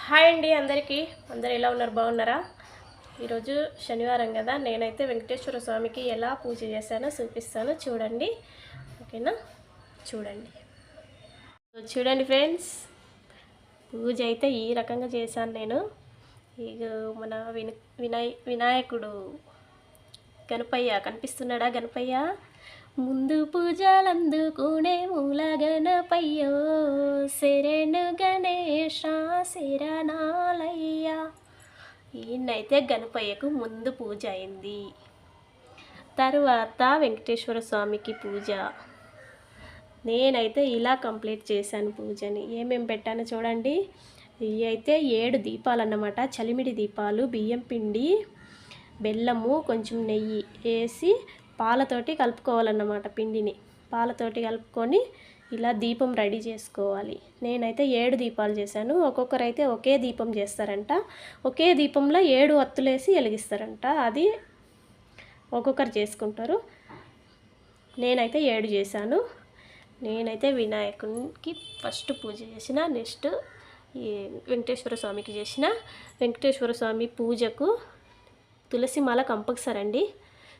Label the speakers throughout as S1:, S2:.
S1: Hi అండి అందరికీ. అందరు ఎలా ఉన్నారు? బాగున్నారా? ఈరోజు శనివారం కదా, నేనైతే వెంకటేశ్వర స్వామికి ఎలా పూజ చేశానో చూపిస్తాను, చూడండి. ఓకేనా? చూడండి చూడండి ఫ్రెండ్స్, పూజ అయితే ఈ రకంగా చేశాను నేను. ఇక మన వినాయకుడు గణపయ్య కనిపిస్తున్నాడా? గణపయ్య ముందు పూజలందుకునే మూల గణపయ్యో, శరణు గణేశ శరణాలయ్య. ఈయనైతే గణపయ్యకు ముందు పూజ అయింది. తర్వాత వెంకటేశ్వర స్వామికి పూజ. నేనైతే ఇలా కంప్లీట్ చేశాను పూజని. ఏమేమి పెట్టానో చూడండి. ఇవి అయితే 7 దీపాలు అన్నమాట. చలిమిడి దీపాలు, బియ్యం పిండి, బెల్లము, కొంచెం నెయ్యి వేసి పాలతోటి కలుపుకోవాలన్నమాట. పిండిని పాలతోటి కలుపుకొని ఇలా దీపం రెడీ చేసుకోవాలి. నేనైతే 7 దీపాలు చేశాను. ఒక్కొక్కరైతే ఒకే దీపం చేస్తారంట. ఒకే దీపంలో 7 ఒత్తులేసి వెలిగిస్తారంట. అది ఒక్కొక్కరు చేసుకుంటారు. నేనైతే 7 చేశాను. నేనైతే వినాయకునికి ఫస్ట్ పూజ చేసిన, నెక్స్ట్ ఈ వెంకటేశ్వర స్వామికి చేసిన. వెంకటేశ్వర స్వామి పూజకు తులసిమాల కంపల్సరీ అండి.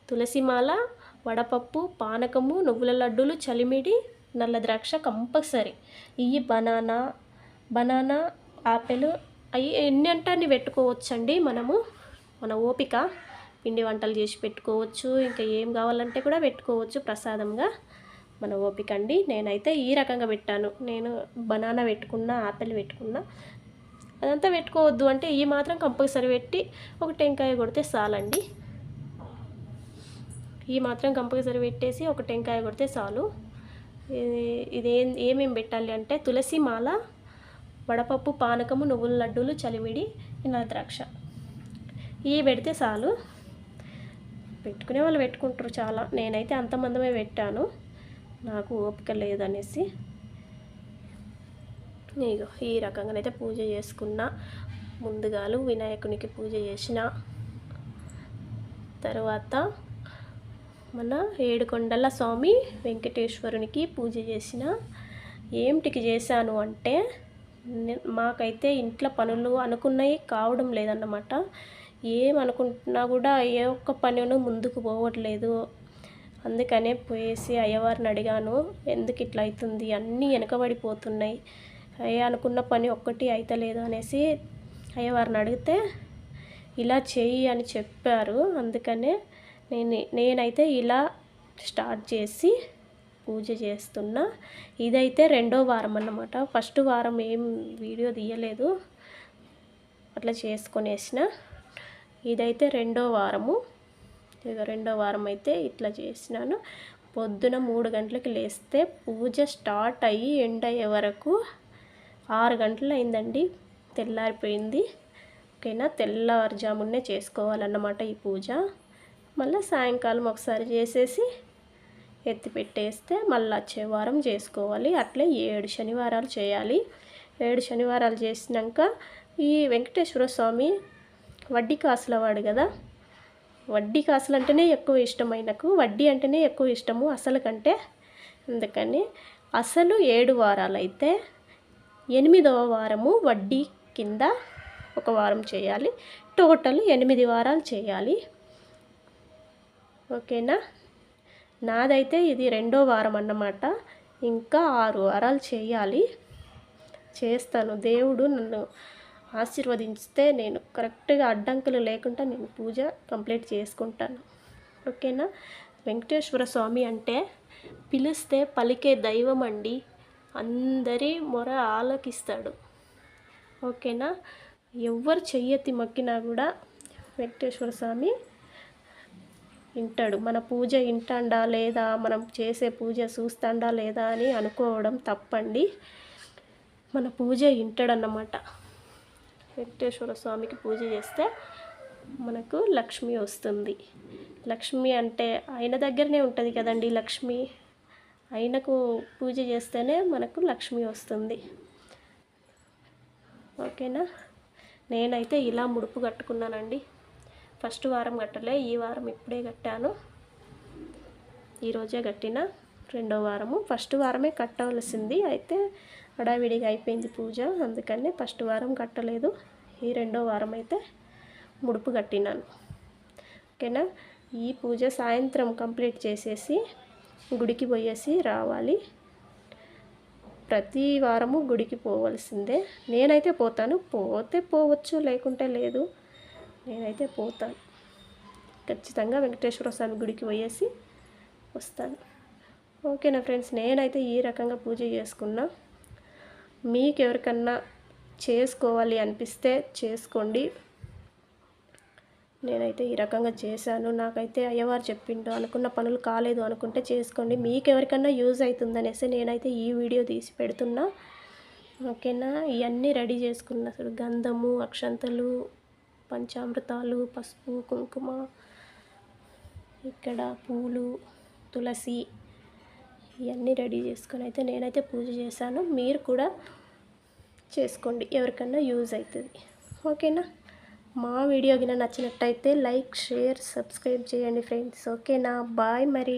S1: తులసిమాల, వడపప్పు, పానకము, నువ్వుల లడ్డూలు, చలిమిడి, నల్ల ద్రాక్ష కంపల్సరీ. ఇవి బనానా ఆపిల్ అవి ఎన్ని అంటే అన్ని పెట్టుకోవచ్చండి. మన ఓపిక, పిండి వంటలు చేసి పెట్టుకోవచ్చు. ఇంకా ఏం కావాలంటే కూడా పెట్టుకోవచ్చు ప్రసాదంగా, మన ఓపిక అండి. నేనైతే ఈ రకంగా పెట్టాను. నేను బనానా పెట్టుకున్నా, ఆపిల్ పెట్టుకున్నా. అదంతా పెట్టుకోవద్దు అంటే ఈ మాత్రం కంపల్సరీ పెట్టి ఒక టెంకాయ కొడితే చాలండి. ఈ మాత్రం కంపల్సరీ పెట్టేసి ఒక టెంకాయ కొడితే చాలు. ఏమేమి పెట్టాలి అంటే తులసి మాల, వడపప్పు, పానకము, నువ్వుల లడ్డూలు, చలిమిడి, నల్ల ద్రాక్ష ఇవి పెడితే చాలు. పెట్టుకునే వాళ్ళు పెట్టుకుంటారు చాలా. నేనైతే అంతమందమే పెట్టాను, నాకు ఓపిక లేదనేసి. ఇగో ఈ రకంగానైతే పూజ చేసుకున్నా. ముందుగాలు వినాయకునికి పూజ చేసిన తర్వాత మన ఏడుకొండల స్వామి వెంకటేశ్వరునికి పూజ చేసిన. ఏమిటికి చేశాను అంటే, మాకైతే ఇంట్లో పనులు అనుకున్నవి కావడం లేదన్నమాట. ఏమనుకుంటున్నా కూడా ఏ ఒక్క పనిను ముందుకు పోవట్లేదు. అందుకనే పోయేసి అయ్యవారిని అడిగాను, ఎందుకు ఇట్లా అవుతుంది, అన్నీ వెనకబడిపోతున్నాయి, అనుకున్న పని ఒక్కటి అయితలేదు అనేసి అయ్యవారిని అడిగితే ఇలా చేయి అని చెప్పారు. అందుకనే నేనైతే ఇలా స్టార్ట్ చేసి పూజ చేస్తున్నా. ఇదైతే 2వ వారం అన్నమాట. ఫస్ట్ వారం ఏం వీడియో తీయలేదు, అట్లా చేసుకొనేసిన. ఇదైతే 2వ వారము. ఇక 2వ వారం అయితే ఇట్లా చేసినాను. పొద్దున 3 గంటలకు లేస్తే పూజ స్టార్ట్ అయ్యి ఎండ్ అయ్యే వరకు 6 గంటలు అయిందండి. తెల్లారిపోయింది. ఓకేనా? తెల్లవారుజామునే చేసుకోవాలన్నమాట ఈ పూజ. మళ్ళీ సాయంకాలం ఒకసారి చేసేసి ఎత్తి పెట్టేస్తే మళ్ళీ వచ్చే వారం చేసుకోవాలి. అట్లే 7 శనివారాలు చేయాలి. 7 శనివారాలు చేసినాక ఈ వెంకటేశ్వర స్వామి వడ్డీ కాసుల వాడు కదా. వడ్డీ కాసులు అంటేనే ఎక్కువ ఇష్టం ఆయనకు. వడ్డీ అంటేనే ఎక్కువ ఇష్టము అసలు కంటే. అందుకని అసలు 7 వారాలు అయితే 8వ వారము వడ్డీ కింద ఒక వారం చేయాలి. టోటల్ 8 వారాలు చేయాలి. ఓకేనా? నాదైతే ఇది 2వ వారం అన్నమాట. ఇంకా 6 వారాలు చేయాలి. చేస్తాను. దేవుడు నన్ను ఆశీర్వదించితే నేను కరెక్ట్గా అడ్డంకులు లేకుండా నేను పూజ కంప్లీట్ చేసుకుంటాను. ఓకేనా? వెంకటేశ్వర స్వామి అంటే పిలిస్తే పలికే దైవం అండి. అందరి మొర ఆలకిస్తాడు. ఓకేనా? ఎవరు చెయ్యెత్తి మొక్కినా కూడా వెంకటేశ్వర స్వామి వింటాడు. మన పూజ వింటాడా లేదా, మనం చేసే పూజ చూస్తాడా లేదా అని అనుకోవడం తప్పండి. మన పూజ వింటాడన్నమాట. వెంకటేశ్వర స్వామికి పూజ చేస్తే మనకు లక్ష్మి వస్తుంది. లక్ష్మి అంటే ఆయన దగ్గరనే ఉంటుంది కదండి లక్ష్మి. ఆయనకు పూజ చేస్తేనే మనకు లక్ష్మి వస్తుంది. ఓకేనా? నేనైతే ఇలా ముడుపు కట్టుకున్నానండి. ఫస్ట్ వారం కట్టలే, ఈ వారం ఇప్పుడే కట్టాను. ఈరోజే కట్టిన. రెండో వారము. ఫస్ట్ వారమే కట్టవలసింది, అయితే హడావిడిగా అయిపోయింది పూజ, అందుకని ఫస్ట్ వారం కట్టలేదు. ఈ రెండో వారం అయితే ముడుపు కట్టినాను. ఓకేనా. ఈ పూజ సాయంత్రం కంప్లీట్ చేసేసి గుడికి పోయేసి రావాలి. ప్రతి వారము గుడికి పోవాల్సిందే. నేనైతే పోతాను, పోతే పోవచ్చు, లేకుంటే లేదు. నేనైతే పోతాను ఖచ్చితంగా. వెంకటేశ్వర స్వామి గుడికి పోయేసి వస్తాను. ఓకేనా ఫ్రెండ్స్, నేనైతే ఈ రకంగా పూజ చేసుకున్నా. మీకు ఎవరికన్నా చేసుకోవాలి అనిపిస్తే చేసుకోండి. నేనైతే ఈ రకంగా చేశాను. నాకైతే అయ్యవారు చెప్పిండు, అనుకున్న పనులు కాలేదు అనుకుంటే చేసుకోండి. మీకు ఎవరికన్నా యూజ్ అవుతుందనేసి నేనైతే ఈ వీడియో తీసి పెడుతున్నా. ఓకేనా. ఇవన్నీ రెడీ చేసుకున్న, అసలు గంధము, అక్షంతలు, పంచామృతాలు, పసుపు, కుంకుమ, ఇక్కడ పూలు, తులసి, ఇవన్నీ రెడీ చేసుకొని అయితే నేనైతే పూజ చేశాను. మీరు కూడా చేసుకోండి, ఎవరికన్నా యూజ్ అవుతుంది. ఓకేనా. మా వీడియో గిన నచ్చినట్టయితే లైక్, షేర్, సబ్స్క్రైబ్ చేయండి ఫ్రెండ్స్. ఓకేనా. బాయ్ మరి.